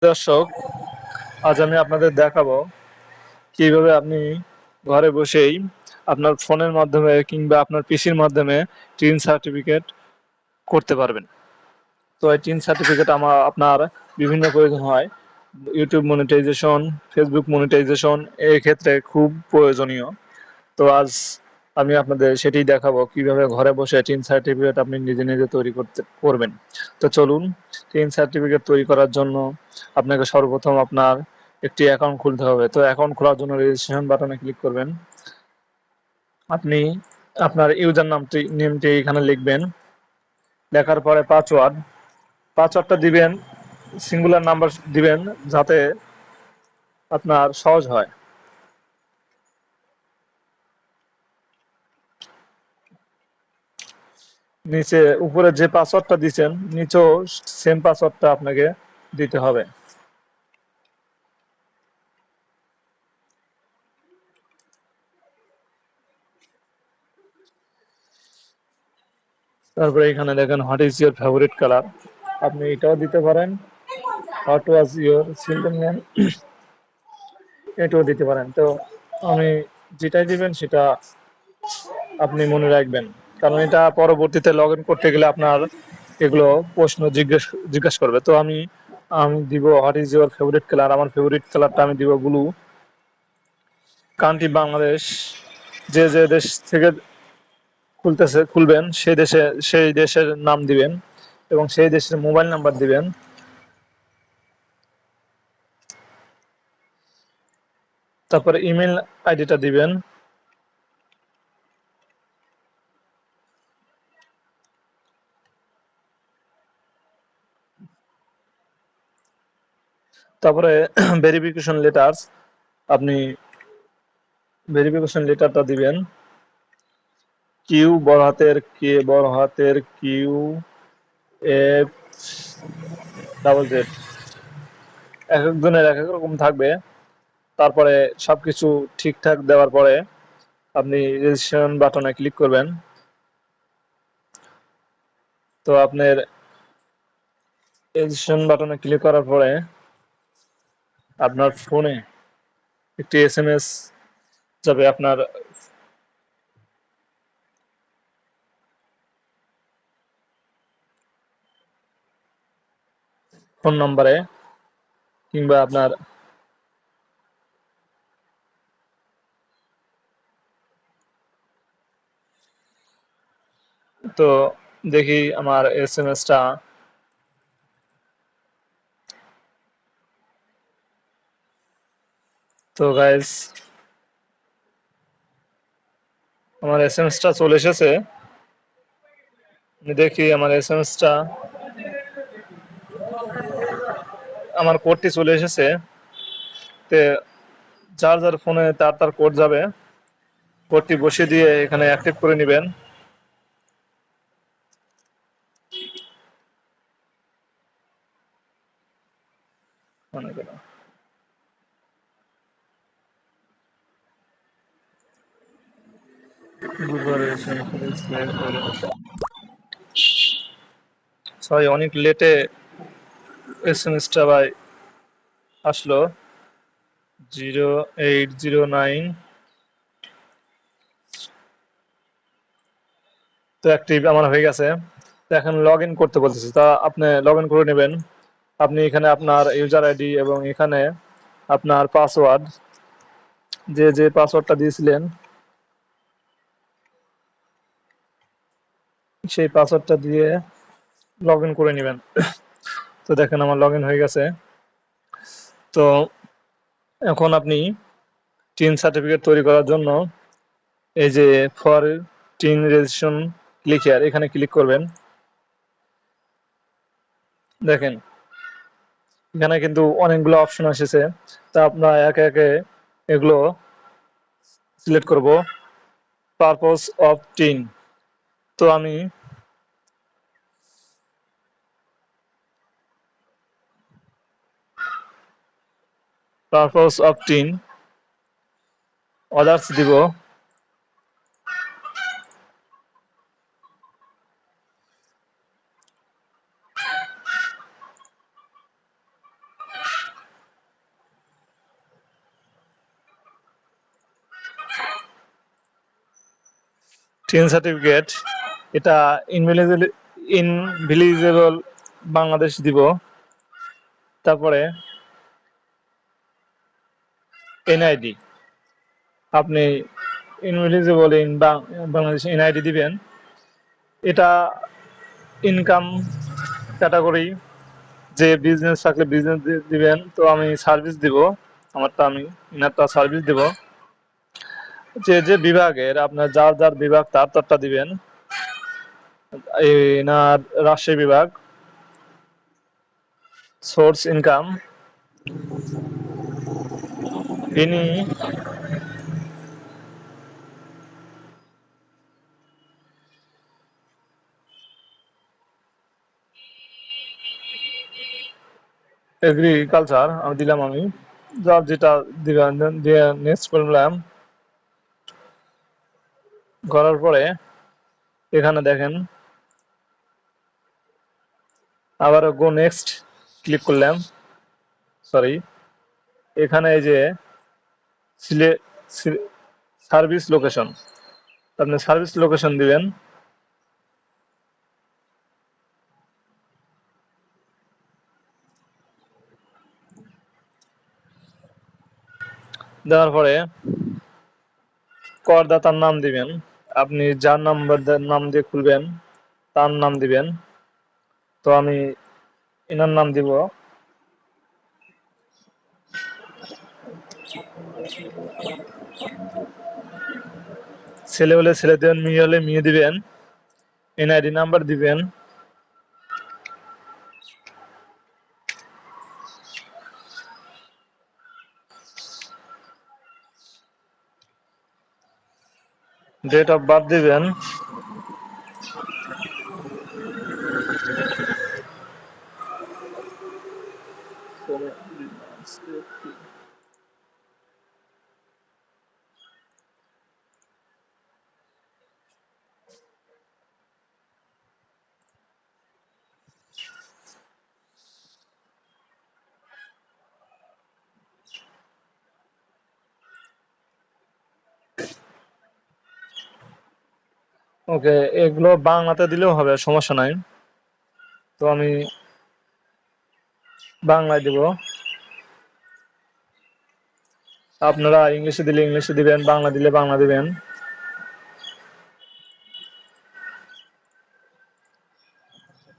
দর্শক, আজ আমি আপনাদের দেখাবো কিভাবে আপনি ঘরে বসেই আপনার ফোনের মাধ্যমে কিংবা আপনার পিসির মাধ্যমে টিন সার্টিফিকেট করতে পারবেন। তো এই টিন সার্টিফিকেট আপনার বিভিন্ন প্রয়োজন হয়। ইউটিউব মনিটাইজেশন, ফেসবুক মনিটাইজেশন এই ক্ষেত্রে খুব প্রয়োজনীয়। তো আজ আমি আপনাদের সেটাই দেখাবো কিভাবে ঘরে বসে টিন সার্টিফিকেট আপনি নিজে নিজে তৈরি করবেন। তো চলুন, টিন সার্টিফিকেট তৈরি করার জন্য আপনাকে সর্বপ্রথম আপনার একটি অ্যাকাউন্ট খুলতে হবে। তো অ্যাকাউন্ট খোলার জন্য রেজিস্ট্রেশন বাটনে ক্লিক করবেন। আপনি আপনার ইউজার নেমটি এখানে লিখবেন। লেখার পরে পাসওয়ার্ডটা দিবেন, সিঙ্গুলার নাম্বার দিবেন যাতে আপনার সহজ হয়। নিচে উপরে যে পাসওয়ার্ডটা দিচ্ছেন নিচেও সেম পাসওয়ার্ডটা আপনাকে দিতে হবে। তারপরে এখানে দেখেন what is your favourite colour, আপনি এটাও দিতে পারেন। What was your children name, এটাও দিতে পারেন। তো আমি যেটাই দিবেন সেটা আপনি মনে রাখবেন, কারণ এটা পরবর্তীতে লগ ইন করতে গেলে আপনার এগুলো প্রশ্ন জিজ্ঞেস করবে। তো আমি আমি দিব what is your favourite colour, আমার ফেভারিট কালারটা আমি দিব ব্লু। কান্ট্রি বাংলাদেশ, যে যে দেশ থেকে খুলবেন সেই দেশের নাম দিবেন এবং সেই দেশের মোবাইল নাম্বার দিবেন। তারপরে ইমেল আইডিটা দিবেন। তারপরে ভেরিফিকেশন লেটার, আপনি ভেরিফিকেশন লেটারটা দিবেন। কিউ বড় হাতের, কে বড় হাতের, কিউ এফ ডাবল জেড, এক একজনের এক এক রকম থাকবে। তারপরে সবকিছু ঠিকঠাক দেওয়ার পরে আপনি রেজিস্ট্রেশন বাটনে ক্লিক করবেন। তো আপনার রেজিস্ট্রেশন বাটনে ক্লিক করার পরে আপনার ফোনে একটি এসএমএস যাবে আপনার ফোন নম্বরে কিংবা আপনার তো দেখি আমার এসএমএসটা। তো গাইস, আমার এসএমএসটা চলে এসেছে। দেখি আমার এসএমএসটা, আমার কোডটি চলে এসেছে। তে যার যার ফোনে তার তার কোড যাবে, কোডটি বসিয়ে দিয়ে এখানে অ্যাক্টিভ করে নেবেন। সরি, অনেক লেটে এসএমএসটা ভাই আসলো। 0809, তো অ্যাক্টিভ আমার হয়ে গেছে। তো এখন লগ ইন করতে বলতেছে, তা আপনি লগ ইন করে নেবেন। আপনি এখানে আপনার ইউজার আইডি এবং এখানে আপনার পাসওয়ার্ড, যে যে পাসওয়ার্ডটা দিয়েছিলেন সেই পাসওয়ার্ডটা দিয়ে লগ ইন করে নেবেন। তো দেখেন আমার লগ ইন হয়ে গেছে। তো এখন আপনি টিন সার্টিফিকেট তৈরি করার জন্য এই যে for tin registration click here, এখানে ক্লিক করবেন। দেখেন এখানে কিন্তু অনেকগুলো অপশন এসেছে, তা আমরা একে একে এগুলো সিলেক্ট করব। পারপোজ অফ টিন, তো আমি পারপোজ অফ টিন অদার্স দিব। টিন সার্টিফিকেট এটা ইনভিলিজেবল বাংলাদেশ দিব। তারপরে এনআইডি, আপনি ইনভিলিজেবল ইন বাংলাদেশ এনআইডি দিবেন। এটা ইনকাম ক্যাটাগরি, যে বিজনেস থাকলে বিজনেস দিবেন। তো আমি সার্ভিস দিব, আমারটা আমি ইনারটা সার্ভিস দিব। যে যে বিভাগের আপনার যার যার বিভাগ তার তারটা দিবেন। এনার রাজশাহী বিভাগ। সোর্স ইনকাম, ইনি এগ্রিকালচার আমি দিলাম। আমি যার যেটা দিবেন দিয়ে নেক্সট করলাম। করার পরে এখানে দেখেন আবার গো নেক্সট ক্লিক করলাম। সরি, এখানে এই যে সার্ভিস লোকেশন, আপনি সার্ভিস লোকেশন দিবেন। দেওয়ার পরে করদাতার নাম দিবেন। আপনি যার নাম দিয়ে খুলবেন তার নাম দিবেন। তো আমি এনার নাম দিব। ছেলে হলে ছেলে দিবেন, মেয়ে হলে মেয়ে দিবেন। এনআইডি নাম্বার দিবেন। ডেট অফ বার্থ দিবেন। ওকে, এগুলো বাংলাতে দিলেও হবে, সমস্যা নাই। তো আমি বাংলায় দিব। আপনারা ইংলিশে দিলে ইংলিশে দিবেন, বাংলা দিলে বাংলা দিবেন।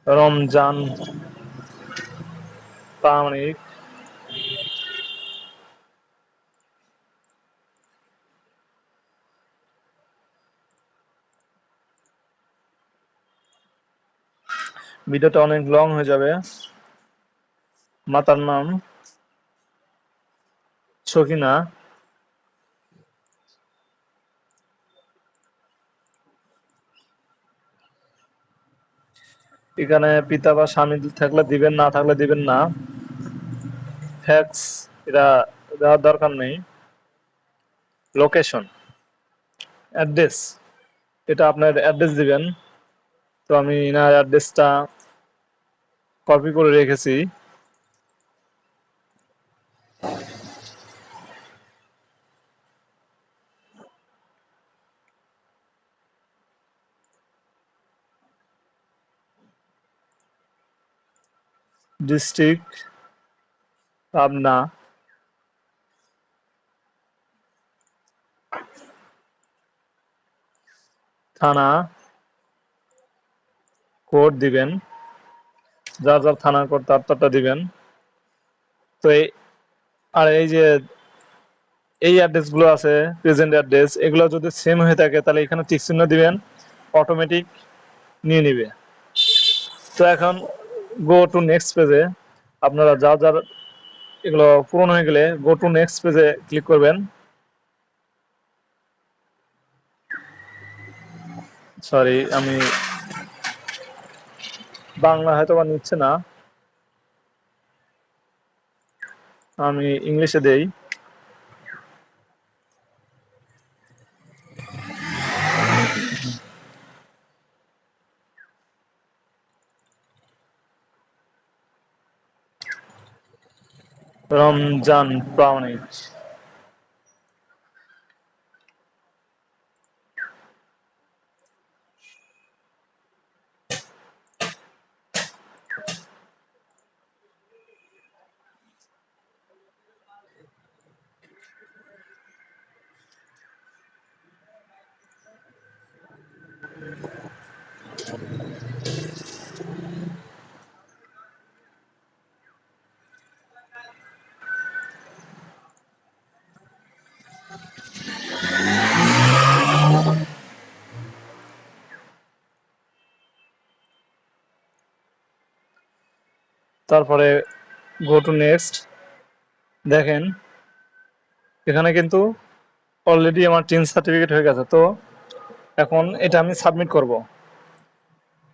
রমজান প্রামাণিক। ভিডিওটা অনেক লং হয়ে যাবে। মাতার নাম সকিনা। এখানে পিতা বা স্বামী থাকলে দিবেন, না থাকলে দিবেন না। ফ্যাক্স এটা দেওয়ার দরকার নেই। লোকেশন, অ্যাড্রেস, এটা আপনার অ্যাড্রেস দিবেন। তো আমি এনার অ্যাড্রেসটা কপি করে রেখেছি। ডিস্ট্রিক্ট পাবনা, থানা কোড দিবেন, যার যার থানার কোড তার তারটা দিবেন। তো আর এই যে এই অ্যাড্রেস গুলো আছে প্রেজেন্ট অ্যাড্রেস, এগুলো যদি সেম হয়ে থাকে তাহলে এখানে টিক চিহ্ন দিবেন, অটোমেটিক নিয়ে নিবে। তো এখন গো টু নেক্সট পেজে, আপনারা যা যার এগুলো পূরণ হয়ে গেলে গো টু নেক্সট পেজে ক্লিক করবেন। সরি, আমি বাংলা হয়তো বা নিচ্ছে না, আমি ইংলিশে দেই। রমজান প্রামাণিক। তারপরে গো টু নেক্সট। দেখেন এখানে কিন্তু অলরেডি আমার টিন সার্টিফিকেট হয়ে গেছে। তো এখন এটা আমি সাবমিট করব।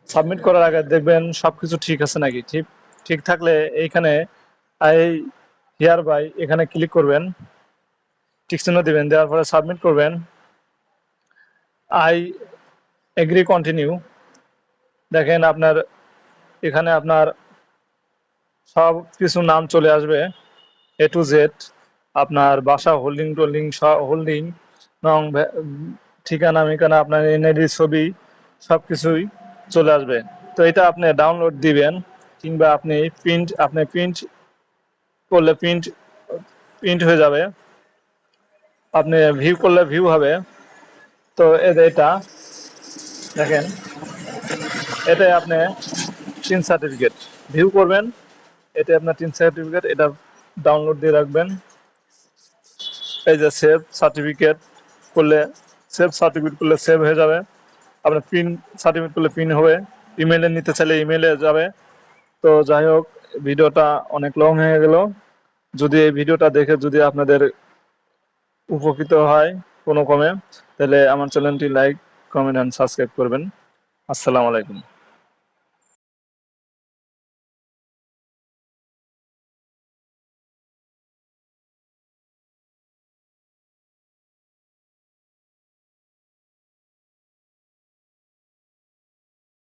সাবমিট করার আগে দেখবেন সবকিছু ঠিক আছে নাকি। ঠিক ঠিক থাকলে এইখানে আই হিয়ার বাই এখানে ক্লিক করবেন, টিক চিহ্ন দিবেন, দেওয়ার পরে সাবমিট করবেন। I agree continue. দেখেন আপনার এখানে আপনার সব কিছু নাম চলে আসবে এ টু জেড, আপনার বাসা, হোল্ডিং টোল্ডিং, হোল্ডিং নং, ঠিকানা মিকানা, আপনার এনআইডি ছবি সবকিছুই চলে আসবে। তো এটা আপনি ডাউনলোড দিবেন, কিংবা আপনি প্রিন্ট করলে প্রিন্ট হয়ে যাবে, আপনি ভিউ করলে ভিউ হবে। তো এটা দেখেন, এটাই আপনি টিন সার্টিফিকেট ভিউ করবেন, এটা আপনার টিন সার্টিফিকেট, এটা ডাউনলোড দিয়ে রাখবেন। এই যে সেভ সার্টিফিকেট করলে সেভ হয়ে যাবে, আপনার প্রিন্ট সার্টিফিকেট করলে প্রিন্ট হবে, ইমেলে নিতে চাইলে ইমেলে যাবে। তো যাই হোক, ভিডিওটা অনেক লং হয়ে গেল। যদি এই ভিডিওটা দেখে যদি আপনাদের উপকৃত হয় কোনো কমে, তাহলে আমার চ্যানেলটি লাইক, কমেন্ট অ্যান্ড সাবস্ক্রাইব করবেন। আসসালামু আলাইকুম।